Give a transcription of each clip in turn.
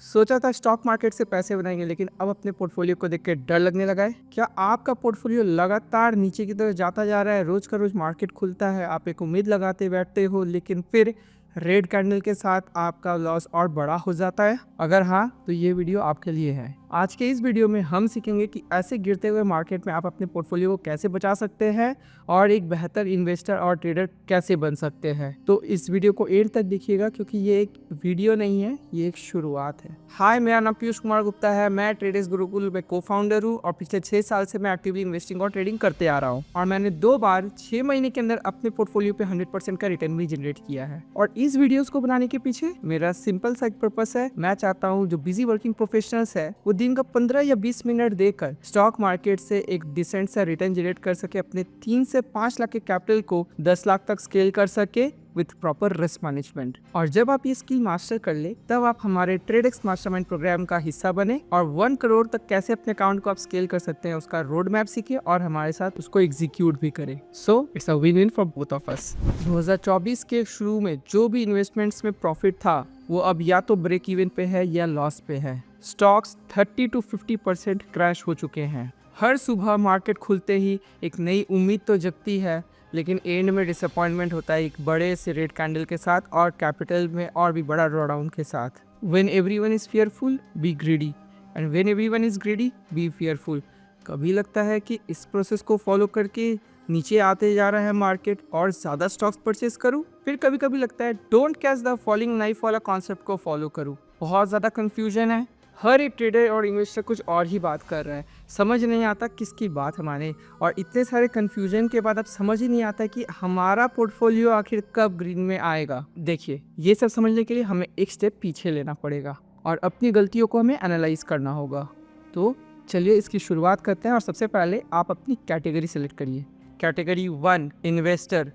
सोचा था stock market से पैसे बनाएंगे, लेकिन अब अपने पोर्टफोलियो को देख के डर लगने लगा है। क्या आपका पोर्टफोलियो लगातार नीचे की तरफ जाता जा रहा है? रोज का रोज मार्केट खुलता है, आप एक उम्मीद लगाते बैठते हो, लेकिन फिर रेड कैंडल के साथ आपका लॉस और बड़ा हो जाता है। अगर हाँ, तो ये वीडियो आपके लिए है। आज के इस वीडियो में हम सीखेंगे कि ऐसे गिरते हुए मार्केट में आप अपने पोर्टफोलियो को कैसे बचा सकते हैं और एक बेहतर इन्वेस्टर और ट्रेडर कैसे बन सकते हैं। तो इस वीडियो को एंड तक देखिएगा, क्योंकि ये एक वीडियो नहीं है, ये एक शुरुआत है। हाय, मेरा नाम पीयूष कुमार गुप्ता है। मैं ट्रेडर्स गुरुकुल में को-फाउंडर हूँ और पिछले 6 साल से मैं एक्टिवली इन्वेस्टिंग और ट्रेडिंग करते आ रहा हूँ। और मैंने 2 बार 6 महीने के अंदर अपने पोर्टफोलियो पे 100% का रिटर्न भी जनरेट किया है। और इस वीडियोस को बनाने के पीछे मेरा सिंपल सा एक पर्पस है। मैं चाहता हूँ जो बिजी वर्किंग प्रोफेशनल्स है वो दिन का 15 या 20 मिनट देकर स्टॉक मार्केट से एक डिसेंट सा रिटर्न जनरेट कर सके, अपने 3 से 5 लाख के कैपिटल को 10 लाख तक स्केल कर सके विथ प्रॉपर रिस्क मैनेजमेंट। और जब आप ये स्किल मास्टर कर ले, तब आप हमारे ट्रेडेक्स मास्टरमाइंड प्रोग्राम का हिस्सा बने और 1 करोड़ तक कैसे अपने अकाउंट को आप स्केल कर सकते हैं उसका रोड मैप सीखे और हमारे साथ उसको एग्जीक्यूट भी करें। So it's a win win for both of us. 2024 के शुरू में जो भी इन्वेस्टमेंट्स में प्रॉफिट था, वो अब या तो ब्रेक इवन पे है या लॉस पे है। स्टॉक्स 30 to 50% क्रैश हो चुके हैं। हर सुबह मार्केट खुलते ही एक नई उम्मीद तो जगती है, लेकिन एंड में डिसअपॉइंटमेंट होता है एक बड़े से रेड कैंडल के साथ और कैपिटल में और भी बड़ा ड्रॉडाउन के साथ। When everyone is fearful, B greedy, and when everyone is greedy, B fearful. कभी लगता है कि इस प्रोसेस को फॉलो करके नीचे आते जा रहा है मार्केट और ज़्यादा स्टॉक्स परचेस करूं। फिर कभी कभी लगता है don't catch the falling knife वाला कॉन्सेप्ट को फॉलो करूं। बहुत ज़्यादा कन्फ्यूजन है। हर एक ट्रेडर और इन्वेस्टर कुछ और ही बात कर रहा है, समझ नहीं आता किसकी बात माने। और इतने सारे कन्फ्यूजन के बाद अब समझ ही नहीं आता कि हमारा पोर्टफोलियो आखिर कब ग्रीन में आएगा। देखिए, ये सब समझने के लिए हमें एक स्टेप पीछे लेना पड़ेगा और अपनी गलतियों को हमें एनालाइज करना होगा। तो चलिए इसकी शुरुआत करते हैं। और सबसे पहले आप अपनी कैटेगरी सेलेक्ट करिए। Category 1, investor.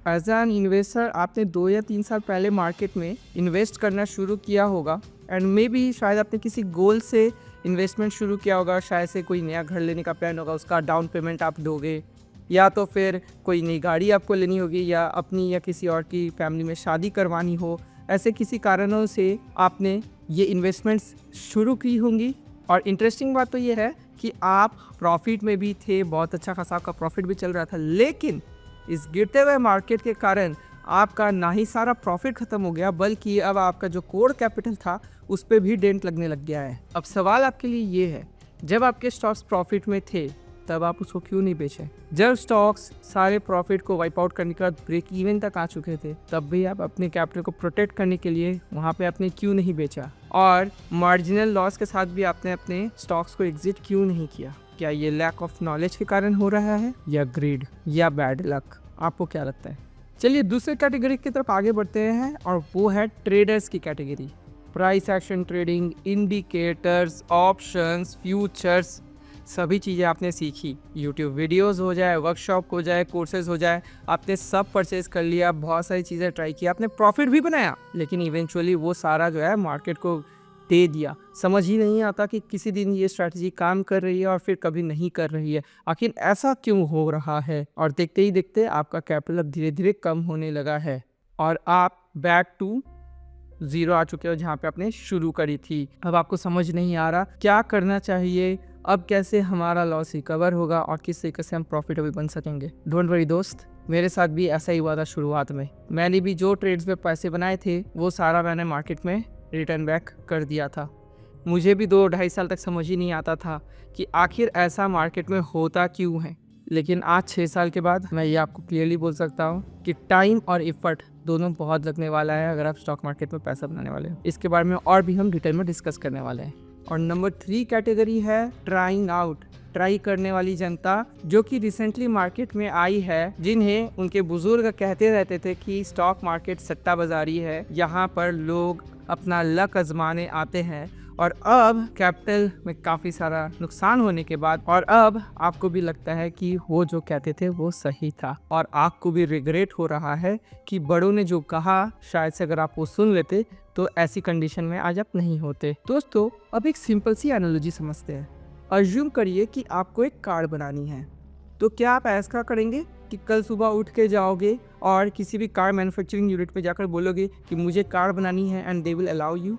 As an investor आपने 2 या 3 साल पहले मार्केट में इन्वेस्ट करना शुरू किया होगा एंड मे बी शायद आपने किसी गोल से इन्वेस्टमेंट शुरू किया होगा। शायद से कोई नया घर लेने का प्लान होगा, उसका डाउन पेमेंट आप दोगे, या तो फिर कोई नई गाड़ी आपको लेनी होगी, या अपनी या किसी और की फैमिली में शादी करवानी हो। ऐसे किसी कारणों से आपने ये इन्वेस्टमेंट्स शुरू की होंगी। और इंटरेस्टिंग बात तो ये है कि आप प्रॉफिट में भी थे, बहुत अच्छा खासा आपका प्रॉफिट भी चल रहा था, लेकिन इस गिरते हुए मार्केट के कारण आपका ना ही सारा प्रॉफिट खत्म हो गया, बल्कि अब आपका जो कोर कैपिटल था उस पर भी डेंट लगने लग गया है। अब सवाल आपके लिए ये है, जब आपके स्टॉक्स प्रॉफिट में थे तब आप उसको क्यों नहीं बेचे? जब स्टॉक्स सारे प्रॉफिट को वाइप आउट करने के बाद ब्रेक इवन तक आ चुके थे, तब भी आप अपने कैपिटल को प्रोटेक्ट करने के लिए वहाँ पे आपने क्यों नहीं बेचा? और मार्जिनल लॉस के साथ भी आपने अपने स्टॉक्स को एग्जिट क्यों नहीं किया? क्या ये लैक ऑफ नॉलेज के कारण हो रहा है, या ग्रीड, या बैड लक? आपको क्या लगता है? चलिए दूसरे कैटेगरी की तरफ आगे बढ़ते हैं, और वो है ट्रेडर्स की category. Price action trading, indicators, options, futures, सभी चीज़ें आपने सीखी। यूट्यूब वीडियोस हो जाए, वर्कशॉप हो जाए, कोर्सेज हो जाए, आपने सब परचेज कर लिया, बहुत सारी चीज़ें ट्राई की, आपने प्रॉफिट भी बनाया, लेकिन इवेंचुअली वो सारा जो है मार्केट को दे दिया। समझ ही नहीं आता कि किसी दिन ये स्ट्रैटेजी काम कर रही है और फिर कभी नहीं कर रही है। आखिर ऐसा क्यों हो रहा है? और देखते ही देखते आपका कैपिटल अब धीरे धीरे कम होने लगा है और आप बैक टू 0 आ चुके हो जहाँ पे आपने शुरू करी थी। अब आपको समझ नहीं आ रहा क्या करना चाहिए, अब कैसे हमारा लॉस रिकवर होगा और किस तरीके से हम प्रॉफिटेबल बन सकेंगे। डोंट वरी दोस्त, मेरे साथ भी ऐसा ही हुआ था शुरुआत में। मैंने भी जो ट्रेड्स में पैसे बनाए थे वो सारा मैंने मार्केट में रिटर्न बैक कर दिया था। मुझे भी 2-2.5 साल तक समझ ही नहीं आता था कि आखिर ऐसा मार्केट में होता क्यों है। लेकिन आज 6 साल के बाद मैं ये आपको क्लियरली बोल सकता हूँ कि टाइम और एफर्ट दोनों बहुत लगने वाला है अगर आप स्टॉक मार्केट में पैसा बनाने वाले हैं। इसके बारे में और भी हम डिटेल में डिस्कस करने वाले हैं। और नंबर 3 कैटेगरी है ट्राइंग आउट, ट्राई करने वाली जनता, जो कि रिसेंटली मार्केट में आई है, जिन्हें उनके बुजुर्ग कहते रहते थे कि स्टॉक मार्केट सट्टा बाजारी है, यहाँ पर लोग अपना लक आजमाने आते हैं। और अब कैपिटल में काफ़ी सारा नुकसान होने के बाद और अब आपको भी लगता है कि वो जो कहते थे वो सही था, और आपको भी रिग्रेट हो रहा है कि बड़ों ने जो कहा शायद से अगर आप वो सुन लेते तो ऐसी कंडीशन में आज आप नहीं होते। दोस्तों, अब एक सिंपल सी एनालॉजी समझते हैं। अज्यूम करिए कि आपको एक कार बनानी है, तो क्या आप ऐसा करेंगे कि कल सुबह उठ के जाओगे और किसी भी कार मैन्युफैक्चरिंग यूनिट पे जाकर बोलोगे कि मुझे कार बनानी है and they will allow you?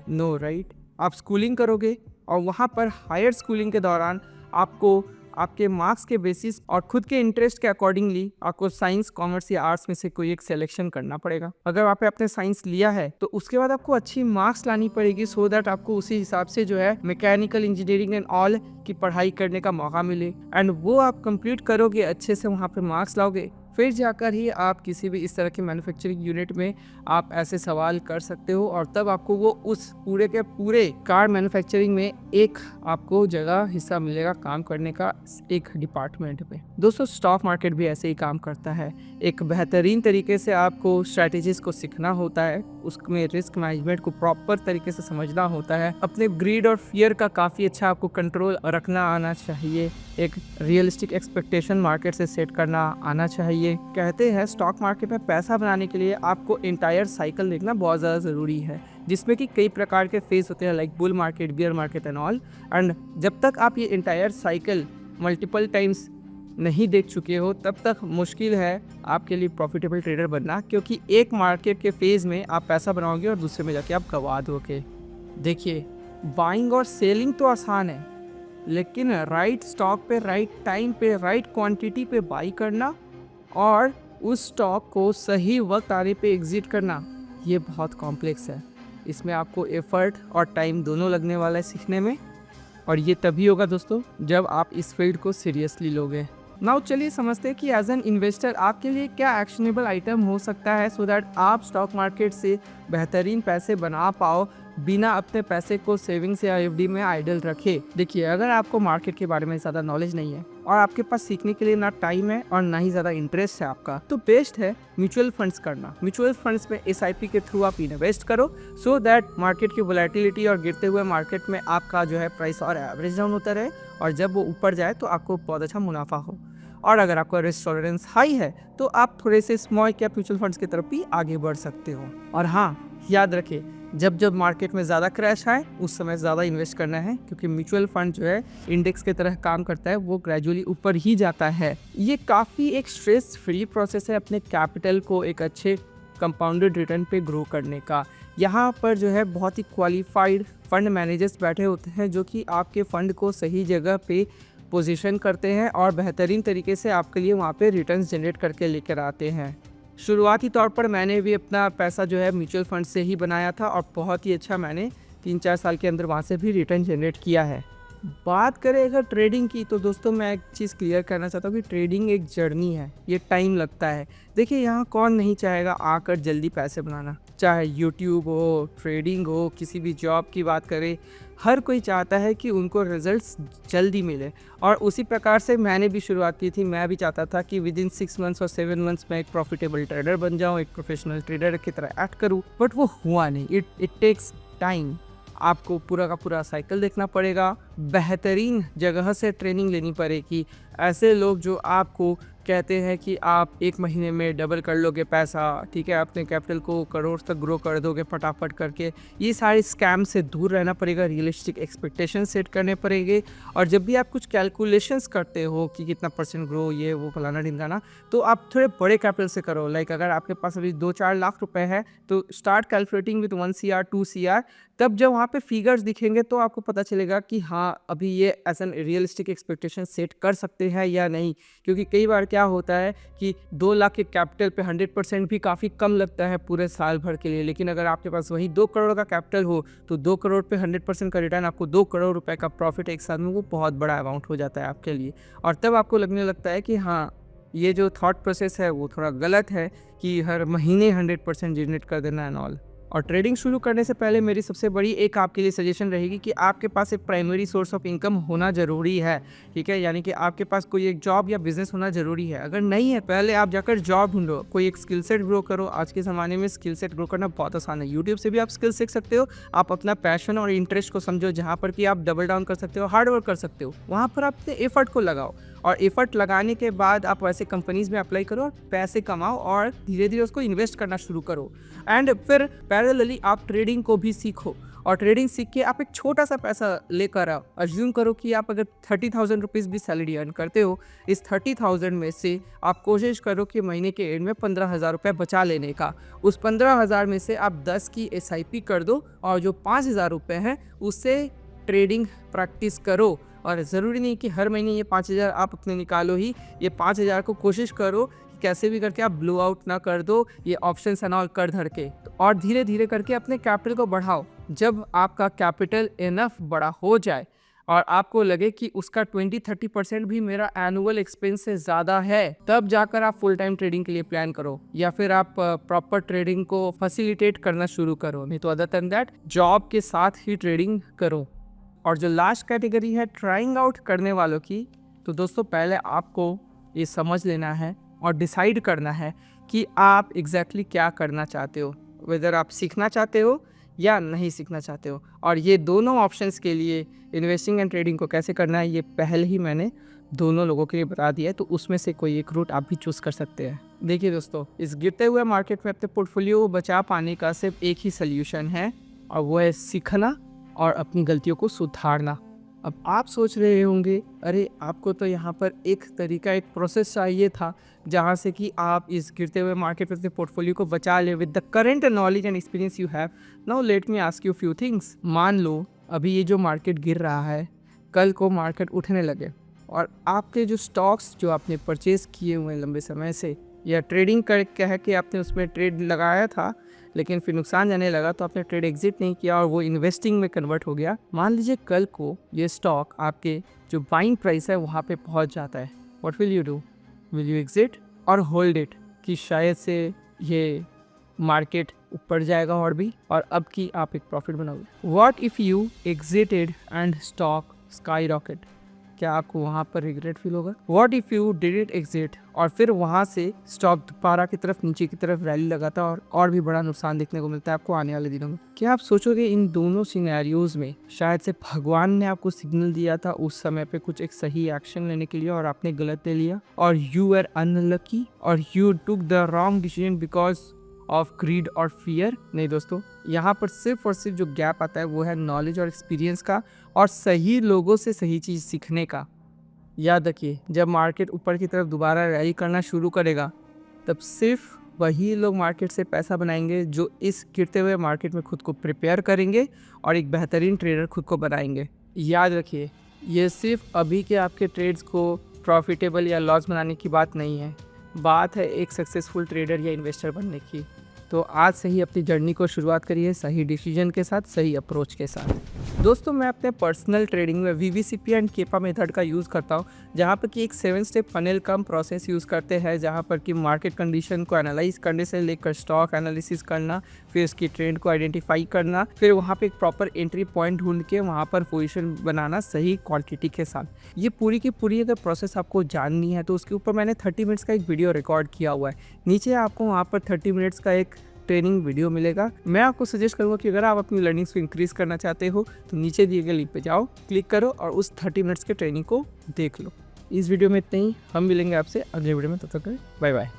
No right. आप स्कूलिंग करोगे और वहाँ पर हायर स्कूलिंग के दौरान आपको आपके मार्क्स के बेसिस और खुद के इंटरेस्ट के अकॉर्डिंगली आपको साइंस, कॉमर्स या आर्ट्स में से कोई एक सिलेक्शन करना पड़ेगा। अगर आपने साइंस लिया है तो उसके बाद आपको अच्छी मार्क्स लानी पड़ेगी सो दैट आपको उसी हिसाब से जो है मैकेनिकल इंजीनियरिंग एंड ऑल की पढ़ाई करने का मौका मिले। एंड वो आप कंप्लीट करोगे, अच्छे से वहाँ पे मार्क्स लाओगे, फिर जाकर ही आप किसी भी इस तरह के मैन्युफैक्चरिंग यूनिट में आप ऐसे सवाल कर सकते हो और तब आपको वो उस पूरे के पूरे कार मैन्युफैक्चरिंग में एक आपको जगह हिस्सा मिलेगा काम करने का एक डिपार्टमेंट में। दोस्तों स्टॉक मार्केट भी ऐसे ही काम करता है। एक बेहतरीन तरीके से आपको स्ट्रैटेजीज को सीखना होता है, उसमें रिस्क मैनेजमेंट को प्रॉपर तरीके से समझना होता है, अपने ग्रीड और फियर का काफ़ी अच्छा आपको कंट्रोल रखना आना चाहिए, एक रियलिस्टिक एक्सपेक्टेशन मार्केट से सेट करना आना चाहिए। कहते हैं स्टॉक मार्केट में पैसा बनाने के लिए आपको इंटायर साइकिल देखना बहुत ज़्यादा ज़रूरी है, जिसमें कि कई प्रकार के फेज होते हैं like bull market, beer market and all. And जब तक आप ये इंटायर साइकिल मल्टीपल टाइम्स नहीं देख चुके हो तब तक मुश्किल है आपके लिए प्रॉफिटेबल ट्रेडर बनना, क्योंकि एक मार्केट के फेज़ में आप पैसा बनाओगे और दूसरे में जाके आप गवा दोगे। देखिए बाइंग और सेलिंग तो आसान है, लेकिन राइट स्टॉक पे राइट टाइम पे राइट क्वांटिटी पे बाई करना और उस स्टॉक को सही वक्त आने पे एग्जिट करना ये बहुत कॉम्प्लेक्स है। इसमें आपको एफर्ट और टाइम दोनों लगने वाला है सीखने में, और ये तभी होगा दोस्तों जब आप इस फील्ड को सीरियसली लोगे। नाउ चलिए समझते हैं कि एज एन इन्वेस्टर आपके लिए क्या एक्शनेबल आइटम हो सकता है सो दैट आप स्टॉक मार्केट से बेहतरीन पैसे बना पाओ बिना अपने पैसे को सेविंग्स या एफडी में आइडल रखे। देखिए अगर आपको मार्केट के बारे में ज़्यादा नॉलेज नहीं है और आपके पास सीखने के लिए ना टाइम है और ना ही ज़्यादा इंटरेस्ट है आपका, तो बेस्ट है म्यूचुअल फंड्स करना। म्यूचुअल फंड्स में SIP के थ्रू आप इन्वेस्ट करो सो दैट मार्केट की वोलेटिलिटी और गिरते हुए मार्केट में आपका जो है प्राइस और एवरेज डाउन होता रहे, और जब वो ऊपर जाए तो आपको बहुत अच्छा मुनाफा हो। और अगर आपका रिस्क टॉलरेंस हाई है तो आप थोड़े से स्मॉल कैप म्यूचुअल फंड्स की तरफ भी आगे बढ़ सकते हो। और हाँ याद रखें, जब जब मार्केट में ज़्यादा क्रैश आए उस समय ज़्यादा इन्वेस्ट करना है, क्योंकि म्यूचुअल फंड जो है इंडेक्स की तरह काम करता है, वो ग्रेजुअली ऊपर ही जाता है। ये काफ़ी एक स्ट्रेस फ्री प्रोसेस है अपने कैपिटल को एक अच्छे कंपाउंडेड रिटर्न पे ग्रो करने का। यहाँ पर जो है बहुत ही क्वालिफाइड फंड मैनेजर्स बैठे होते हैं जो कि आपके फ़ंड को सही जगह पे पोजीशन करते हैं और बेहतरीन तरीके से आपके लिए वहाँ पे रिटर्न्स जनरेट करके लेकर आते हैं। शुरुआती तौर पर मैंने भी अपना पैसा जो है म्यूचुअल फंड से ही बनाया था और बहुत ही अच्छा मैंने 3-4 साल के अंदर वहाँ से भी रिटर्न जनरेट किया है। बात करें अगर ट्रेडिंग की, तो दोस्तों मैं एक चीज़ क्लियर करना चाहता हूँ कि ट्रेडिंग एक जर्नी है, ये टाइम लगता है। देखिए यहाँ कौन नहीं चाहेगा आकर जल्दी पैसे बनाना, चाहे यूट्यूब हो, ट्रेडिंग हो, किसी भी जॉब की बात करें, हर कोई चाहता है कि उनको रिजल्ट्स जल्दी मिले। और उसी प्रकार से मैंने भी शुरुआत की थी। मैं भी चाहता था कि विद इन 6 मंथ्स और 7 मंथ्स में एक प्रॉफिटेबल ट्रेडर बन जाऊँ, एक प्रोफेशनल ट्रेडर की तरह एक्ट करूँ, बट वो हुआ नहीं। It takes time. आपको पूरा का पूरा साइकिल देखना पड़ेगा, बेहतरीन जगह से ट्रेनिंग लेनी पड़ेगी। ऐसे लोग जो आपको कहते हैं कि आप 1 महीने में डबल कर लोगे पैसा, ठीक है, अपने कैपिटल को करोड़ तक ग्रो कर दोगे फटाफट करके, ये सारे स्कैम से दूर रहना पड़ेगा, रियलिस्टिक एक्सपेक्टेशन सेट करने पड़ेंगे। और जब भी आप कुछ कैलकुलेशंस करते हो कि कितना % ग्रो, ये वो फलाना ढिमकाना, तो आप थोड़े बड़े कैपिटल से करो। लाइक अगर आपके पास अभी 2-4 लाख रुपए है तो start calculating with 1 CR 2 CR। तब जब वहाँ पे फिगर्स दिखेंगे तो आपको पता चलेगा कि हाँ अभी ये as an realistic expectation set कर सकते हैं या नहीं। क्योंकि कई बार क्या होता है कि 2 लाख के कैपिटल पे 100% भी काफ़ी कम लगता है पूरे साल भर के लिए, लेकिन अगर आपके पास वही 2 करोड़ का कैपिटल हो तो 2 करोड़ पे 100% का रिटर्न, आपको 2 करोड़ रुपए का प्रॉफिट एक साल में, वो बहुत बड़ा अमाउंट हो जाता है आपके लिए। और तब आपको लगने लगता है कि हाँ ये जो थॉट प्रोसेस है वो थोड़ा गलत है कि हर महीने 100% जनरेट कर देना एंड ऑल। और ट्रेडिंग शुरू करने से पहले मेरी सबसे बड़ी एक आपके लिए सजेशन रहेगी कि आपके पास एक प्राइमरी सोर्स ऑफ इनकम होना ज़रूरी है, ठीक है, यानी कि आपके पास कोई एक जॉब या बिजनेस होना ज़रूरी है। अगर नहीं है, पहले आप जाकर जॉब ढूंढो, कोई एक स्किल सेट ग्रो करो। आज के ज़माने में स्किल सेट ग्रो करना बहुत आसान है, यूट्यूब से भी आप स्किल सीख सकते हो। आप अपना पैशन और इंटरेस्ट को समझो, जहाँ पर कि आप डबल डाउन कर सकते हो, हार्ड वर्क कर सकते हो, वहाँ पर आप अपने एफर्ट को लगाओ। और एफर्ट लगाने के बाद आप वैसे कंपनीज में अप्लाई करो और पैसे कमाओ और धीरे धीरे उसको इन्वेस्ट करना शुरू करो। एंड फिर पैरेलली आप ट्रेडिंग को भी सीखो और ट्रेडिंग सीख के आप एक छोटा सा पैसा लेकर आओ। अज्यूम करो कि आप अगर 30,000 रुपीज़ भी सैलरी अर्न करते हो, इस 30,000 में से आप कोशिश करो कि महीने के एंड में 15,000 रुपये बचा लेने का। उस 15,000 में से आप 10 की SIP कर दो और जो 5,000 रुपये हैं उससे ट्रेडिंग प्रैक्टिस करो। और ज़रूरी नहीं कि हर महीने ये 5,000 आप अपने निकालो ही, ये 5,000 को कोशिश करो कि कैसे भी करके आप ब्लो आउट ना कर दो ये ऑप्शंस एंड ऑल कर धर के। और धीरे धीरे करके अपने कैपिटल को बढ़ाओ। जब आपका कैपिटल इनफ बड़ा हो जाए और आपको लगे कि उसका 20-30% भी मेरा एनुअल एक्सपेंस से ज़्यादा है, तब जाकर आप फुल टाइम ट्रेडिंग के लिए प्लान करो या फिर आप प्रॉपर ट्रेडिंग को फैसिलिटेट करना शुरू करो। नहीं तो अदर देन दैट जॉब के साथ ही ट्रेडिंग करो। और जो लास्ट कैटेगरी है ट्राइंग आउट करने वालों की, तो दोस्तों पहले आपको ये समझ लेना है और डिसाइड करना है कि आप एग्जैक्टली क्या करना चाहते हो, वेदर आप सीखना चाहते हो या नहीं सीखना चाहते हो। और ये दोनों ऑप्शंस के लिए इन्वेस्टिंग एंड ट्रेडिंग को कैसे करना है ये पहले ही मैंने दोनों लोगों के लिए बता दिया है, तो उसमें से कोई एक रूट आप भी चूज़ कर सकते हैं। देखिए दोस्तों, इस गिरते हुए मार्केट में अपने पोर्टफोलियो को बचा पाने का सिर्फ एक ही सल्यूशन है और वो है सीखना और अपनी गलतियों को सुधारना। अब आप सोच रहे होंगे, अरे आपको तो यहाँ पर एक तरीका, एक प्रोसेस चाहिए था जहाँ से कि आप इस गिरते हुए मार्केट में अपने पोर्टफोलियो को बचा ले with the current knowledge and experience you have. Now let me ask you few things. मान लो अभी ये जो मार्केट गिर रहा है, कल को मार्केट उठने लगे और आपके जो स्टॉक्स जो आपने परचेज किए हुए हैं लंबे समय से, या ट्रेडिंग कर कह के आपने उसमें ट्रेड लगाया था लेकिन फिर नुकसान जाने लगा तो आपने ट्रेड एग्जिट नहीं किया और वो इन्वेस्टिंग में कन्वर्ट हो गया। मान लीजिए कल को ये स्टॉक आपके जो बाइंग प्राइस है वहाँ पे पहुँच जाता है, what will you do? Will you exit और होल्ड इट कि शायद से ये मार्केट ऊपर जाएगा और अब की आप एक प्रॉफिट बनाओगे? What if you exerted and stock sky rocket? क्या आपको वहाँ पर रिग्रेट फील होगा? What if you didn't exit और फिर वहाँ से स्टॉक दोबारा की तरफ नीचे की तरफ रैली लगाता और भी बड़ा नुकसान देखने को मिलता है आपको आने वाले दिनों में? क्या आप सोचोगे इन दोनों सिनेरियोज में शायद से भगवान ने आपको सिग्नल दिया था उस समय पे कुछ एक सही एक्शन लेने के लिए और आपने गलत ले लिया और यू आर अनलकी और you took the wrong decision because of greed और फियर? नहीं दोस्तों, यहाँ पर सिर्फ और सिर्फ जो गैप आता है वो है नॉलेज और एक्सपीरियंस का और सही लोगों से सही चीज़ सीखने का। याद रखिए, जब मार्केट ऊपर की तरफ दोबारा रैली करना शुरू करेगा तब सिर्फ वही लोग मार्केट से पैसा बनाएंगे जो इस गिरते हुए मार्केट में खुद को प्रिपेयर करेंगे और एक बेहतरीन ट्रेडर खुद को बनाएंगे। याद रखिए, ये सिर्फ अभी के आपके ट्रेड्स को प्रॉफिटेबल या लॉस बनाने की बात नहीं है, बात है एक सक्सेसफुल ट्रेडर या इन्वेस्टर बनने की। तो आज से ही अपनी जर्नी को शुरुआत करिए सही डिसीजन के साथ, सही अप्रोच के साथ। दोस्तों, मैं अपने पर्सनल ट्रेडिंग में VVCP एंड केपा मेथड का यूज़ करता हूँ, जहाँ पर कि एक 7 स्टेप फनल कम प्रोसेस यूज़ करते हैं, जहाँ पर कि मार्केट कंडीशन को एनालाइज करने से लेकर स्टॉक एनालिसिस करना, फिर उसकी ट्रेंड को आइडेंटिफाई करना, फिर वहाँ पे एक प्रॉपर एंट्री पॉइंट ढूंढ के वहाँ पर पोजीशन बनाना सही क्वांटिटी के साथ। ये पूरी की पूरी अगर प्रोसेस आपको जाननी है तो उसके ऊपर मैंने 30 मिनट्स का एक वीडियो रिकॉर्ड किया हुआ है। नीचे आपको वहाँ पर 30 मिनट्स का एक ट्रेनिंग वीडियो मिलेगा। मैं आपको सजेस्ट करूंगा कि अगर आप अपनी लर्निंग्स को इंक्रीज करना चाहते हो तो नीचे दिए गए लिंक पे जाओ, क्लिक करो और उस 30 मिनट्स के ट्रेनिंग को देख लो। इस वीडियो में इतना ही, हम मिलेंगे आपसे अगले वीडियो में, तब तक बाय बाय।